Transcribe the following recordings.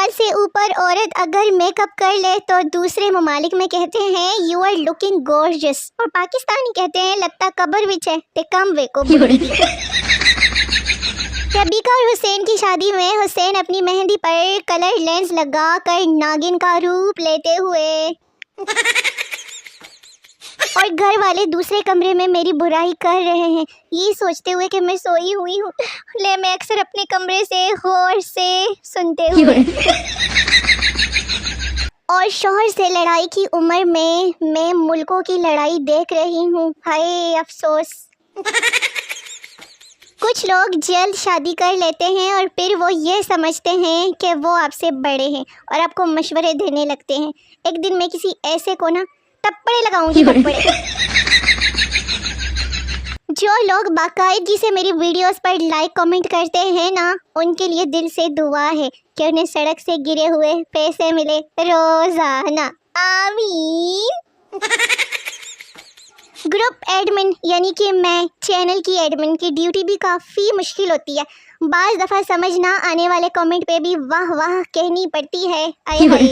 साल से ऊपर औरत अगर मेकअप कर ले तो दूसरे ममालिक में कहते हैं यू आर लुकिंग गॉर्जियस, और पाकिस्तानी कहते हैं लगता कबर विच है ते कम वे को बुढ़ी दी। रबीका और हुसैन की शादी में हुसैन अपनी मेहंदी पर कलर लेंस लगा कर नागिन का रूप लेते हुए और घर वाले दूसरे कमरे में मेरी बुराई कर रहे हैं, ये सोचते हुए कि मैं सोई हुई हूँ, ले मैं अक्सर अपने कमरे से गौर से सुनते हुए और शोहर से लड़ाई की उम्र में मैं मुल्कों की लड़ाई देख रही हूँ, हाय अफसोस। कुछ लोग जल्द शादी कर लेते हैं और फिर वो ये समझते हैं कि वो आपसे बड़े हैं और आपको मशवरे देने लगते हैं। एक दिन मैं किसी ऐसे को ना थप्पड़े लगाऊंगी, थप्पड़े। जो लोग बाकायदगी से मेरी वीडियोस पर लाइक कमेंट करते हैं ना, उनके लिए दिल से दुआ है कि उन्हें सड़क से गिरे हुए पैसे मिले रोजाना, आमीन। ग्रुप एडमिन यानी कि मैं चैनल की एडमिन की ड्यूटी भी काफ़ी मुश्किल होती है। बाज़ दफ़ा समझ ना आने वाले कमेंट पे भी वाह वाह कहनी पड़ती है। आए हाय।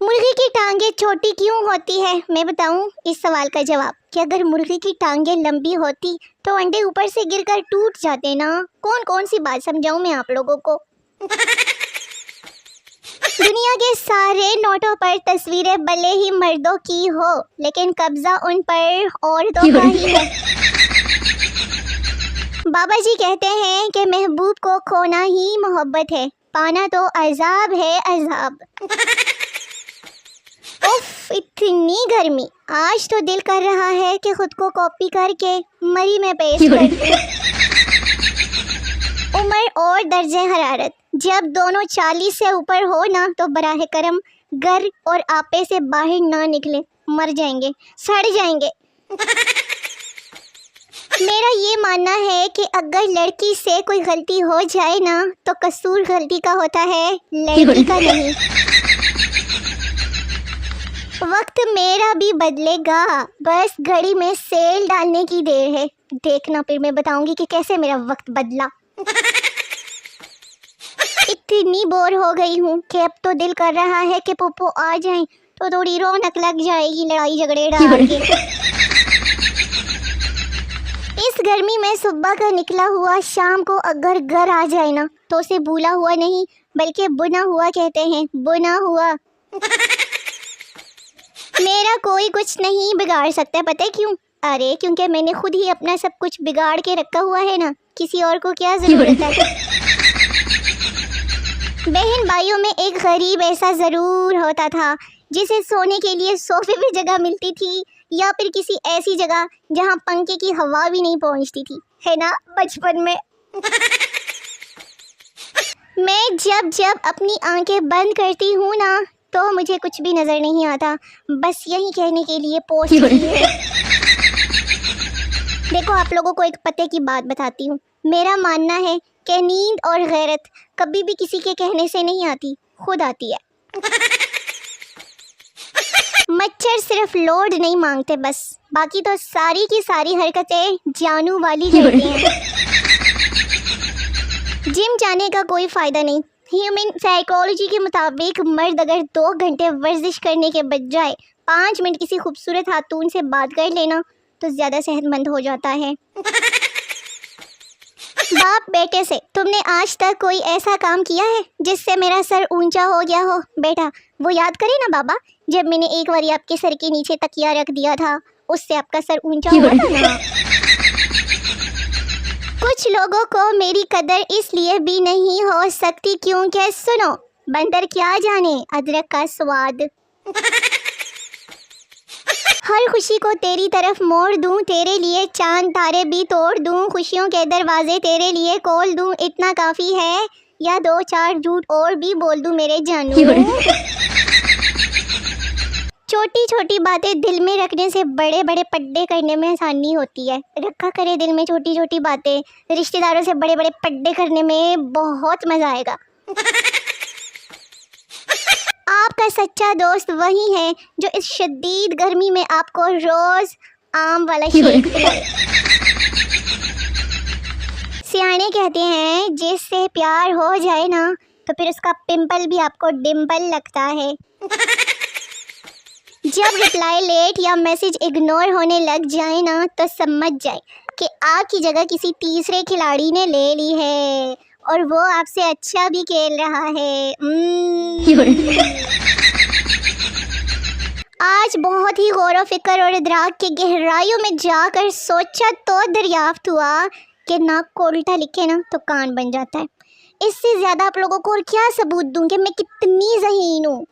मुर्गी की टांगें छोटी क्यों होती है? मैं बताऊं इस सवाल का जवाब कि अगर मुर्गी की टांगें लंबी होती तो अंडे ऊपर से गिरकर टूट जाते ना। कौन कौन सी बात समझाऊं मैं आप लोगों को। दुनिया के सारे नोटों पर तस्वीरें भले ही मर्दों की हो, लेकिन कब्जा उन पर औरतों का ही है। बाबा जी कहते हैं कि महबूब को खोना ही मोहब्बत है, पाना तो अजाब है अजाब। उफ, इतनी गर्मी, आज तो दिल कर रहा है कि खुद को कॉपी करके मरी में पेश कर दूं। उम्र और दर्जे हरारत जब दोनों 40 से ऊपर हो ना तो बराह करम घर और आपे से बाहर ना निकले, मर जाएंगे, सड़ जाएंगे। मेरा ये मानना है कि अगर लड़की से कोई गलती हो जाए ना तो कसूर गलती का होता है, लड़की का नहीं। वक्त मेरा भी बदलेगा, बस घड़ी में सेल डालने की देर है। देखना फिर मैं बताऊंगी कि कैसे मेरा वक्त बदला। इतनी बोर हो गई हूँ कि अब तो दिल कर रहा है कि पुप्पो आ जाएं तो थोड़ी रौनक लग जाएगी लड़ाई झगड़े डाल के। इस गर्मी में सुबह का निकला हुआ शाम को अगर घर आ जाए ना तो उसे भूला हुआ नहीं बल्कि बुना हुआ कहते हैं, बुना हुआ। मेरा कोई कुछ नहीं बिगाड़ सकता, पता है क्यों? अरे क्योंकि मैंने खुद ही अपना सब कुछ बिगाड़ के रखा हुआ है ना, किसी और को क्या जरूरत है। बहन भाइयों में एक गरीब ऐसा ज़रूर होता था जिसे सोने के लिए सोफे पे जगह मिलती थी या फिर किसी ऐसी जगह जहां पंखे की हवा भी नहीं पहुंचती थी, है ना बचपन में। मैं जब जब अपनी आंखें बंद करती हूँ ना तो मुझे कुछ भी नज़र नहीं आता, बस यही कहने के लिए पोस्ट की है। देखो आप लोगों को एक पते की बात बताती हूँ, मेरा मानना है कि नींद और गैरत कभी भी किसी के कहने से नहीं आती, खुद आती है। मच्छर सिर्फ लोड नहीं मांगते बस, बाकी तो सारी की सारी हरकतें जानू वाली रहती हैं। जिम जाने का कोई फ़ायदा नहीं। ह्यूमन साइकोलॉजी के मुताबिक मर्द अगर 2 घंटे वर्जिश करने के बजाय 5 मिनट किसी खूबसूरत खातून से बात कर लेना तो ज़्यादा सेहतमंद हो जाता है। बाप बेटे से तुमने आज तक कोई ऐसा काम किया है जिससे मेरा सर ऊंचा हो गया हो? बेटा वो याद करे ना बाबा, जब मैंने एक बार आपके सर के नीचे तकिया रख दिया था, उससे आपका सर ऊंचा हुआ था ना। कुछ लोगों को मेरी कदर इसलिए भी नहीं हो सकती क्योंकि सुनो, बंदर क्या जाने अदरक का स्वाद। हर खुशी को तेरी तरफ मोड़ दूं, तेरे लिए चांद तारे भी तोड़ दूं, खुशियों के दरवाजे तेरे लिए खोल दूं, इतना काफी है या 2-4 झूठ और भी बोल दूं मेरे जानू। छोटी छोटी बातें दिल में रखने से बड़े बड़े पड्डे करने में आसानी होती है। रखा करे दिल में छोटी छोटी बातें, रिश्तेदारों से बड़े बड़े पड्डे करने में बहुत मजा आएगा। आपका सच्चा दोस्त वही है जो इस शदीद गर्मी में आपको रोज आम वाला शेक पिलाए। सियाने कहते हैं जिससे प्यार हो जाए ना तो फिर उसका पिंपल भी आपको डिम्पल लगता है। जब रिप्लाई लेट या मैसेज इग्नोर होने लग जाए ना तो समझ जाए कि आपकी जगह किसी तीसरे खिलाड़ी ने ले ली है और वो आपसे अच्छा भी खेल रहा है। आज बहुत ही गौर व फिक्र और इदराक के गहराइयों में जाकर सोचा तो दरियाफ्त हुआ कि नाक को उल्टा लिखे ना तो कान बन जाता है। इससे ज़्यादा आप लोगों को और क्या सबूत दूं कि मैं कितनी ज़हीन हूँ।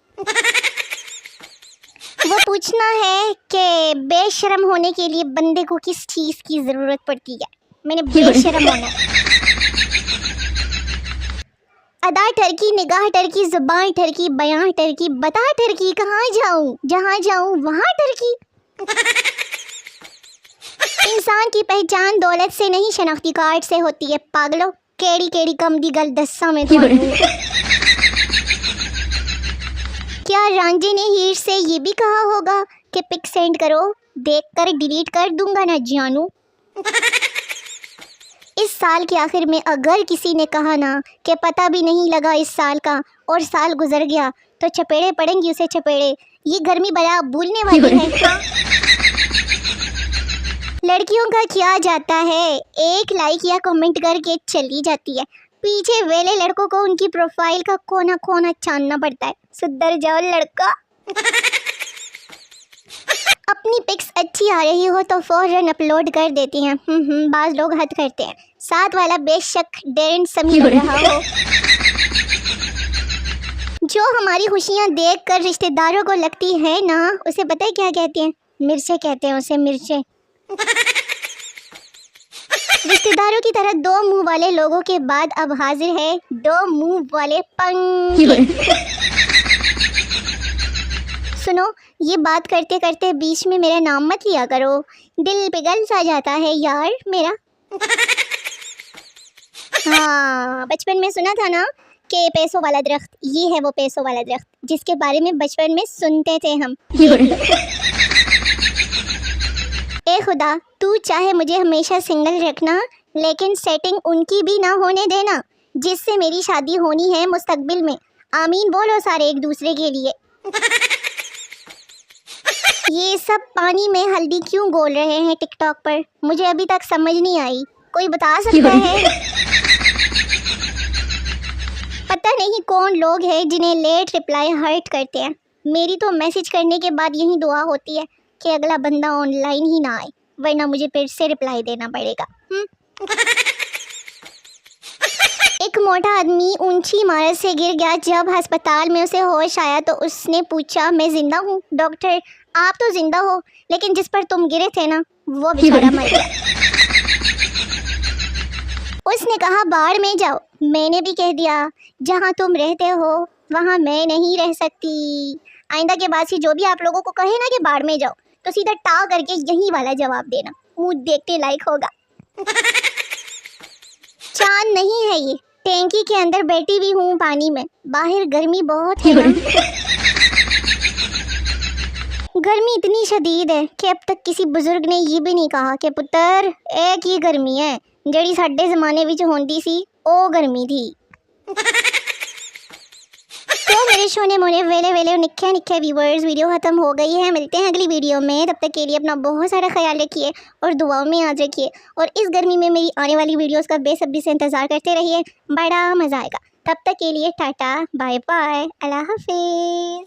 वो पूछना है कि बेशरम होने के लिए बंदे को किस चीज़ की ज़रूरत पड़ती है। मैंने बेशरम होना। अदा टर्की, निगाह टर्की, ज़ुबान टर्की, बयान टर्की, बता टर्की, कहाँ जाऊँ जहाँ जाऊँ वहाँ टर्की। इंसान की पहचान दौलत से नहीं शनाख्ती कार्ड से होती है पागलों। केड़ी केड़ी कम दी गल दस्सा में क्या रांझे ने हीर से ये भी कहा होगा कि पिक सेंड करो, देखकर डिलीट कर दूंगा ना जानू। इस साल के आखिर में अगर किसी ने कहा ना कि पता भी नहीं लगा इस साल का और साल गुजर गया तो चपेड़े पड़ेंगी उसे चपेड़े। ये गर्मी बड़ा भूलने वाली है। लड़कियों का क्या जाता है, एक लाइक या कमेंट करके चली जाती है। पीछे वेले लड़कों को उनकी प्रोफाइल का कोना कोना छानना पड़ता है। सुधर जाओ लड़का। अपनी पिक्स अच्छी आ रही हो तो फौरन अपलोड कर देती हैं। बाज लोग हद करते हैं। साथ वाला बेशक डेरन समी लग रहा हो। जो हमारी खुशियां देखकर रिश्तेदारों को लगती है ना उसे पता है क्या कहते हैं? मिर्चे कहते हैं उसे, मिर्चे। रिश्तेदारों की तरह दो मुंह वाले लोगों के बाद अब हाजिर है दो मुंह वाले पंखे। सुनो, ये बात करते करते बीच में मेरा नाम मत लिया करो, दिल पिघल सा जाता है यार मेरा। हाँ, बचपन में सुना था ना कि पैसों वाला दरख्त, ये है वो पैसों वाला दरख्त जिसके बारे में बचपन में सुनते थे हम। ए खुदा, तू चाहे मुझे हमेशा सिंगल रखना लेकिन सेटिंग उनकी भी ना होने देना जिससे मेरी शादी होनी है मुस्तकबिल में। आमीन बोलो सारे एक दूसरे के लिए। ये सब पानी में हल्दी क्यों बोल रहे हैं टिकटॉक पर, मुझे अभी तक समझ नहीं आई। कोई बता सकता है? पता नहीं कौन लोग हैं जिन्हें लेट रिप्लाई हर्ट करते हैं। मेरी तो मैसेज करने के बाद यही दुआ होती है कि अगला बंदा ऑनलाइन ही ना आए, वरना मुझे फिर से रिप्लाई देना पड़ेगा। एक मोटा आदमी ऊंची इमारत से गिर गया। जब अस्पताल में उसे होश आया तो उसने पूछा, मैं जिंदा हूँ? डॉक्टर, आप तो जिंदा हो लेकिन जिस पर तुम गिरे थे ना वो बेचारा मर गया। उसने कहा, बाढ़ में जाओ। मैंने भी कह दिया, जहाँ तुम रहते हो वहाँ मैं नहीं रह सकती। आइंदा के बाद से जो भी आप लोगों को कहे ना कि बाढ़ में जाओ तो सीधा टा करके यही वाला जवाब देना, मुंह देखते लायक होगा। चांद नहीं है ये, टैंकी के अंदर बैठी भी हूँ पानी में। बाहर गर्मी बहुत है ना। गर्मी इतनी शदीद है कि अब तक किसी बुजुर्ग ने ये भी नहीं कहा कि पुत्र एक ही गर्मी है जड़ी साडे जमाने विच होंदी सी ओ गर्मी थी। तो मेरे सोने मोने वेले वेले निक्के निक्के व्यूअर्स, वीडियो ख़त्म हो गई है। मिलते हैं अगली वीडियो में। तब तक के लिए अपना बहुत सारा ख्याल रखिए और दुआओं में याद रखिए। और इस गर्मी में मेरी आने वाली वीडियोस का बेसब्री से इंतज़ार करते रहिए, बड़ा मज़ा आएगा। तब तक के लिए टाटा बाय बाय, अल्लाह हाफिज़।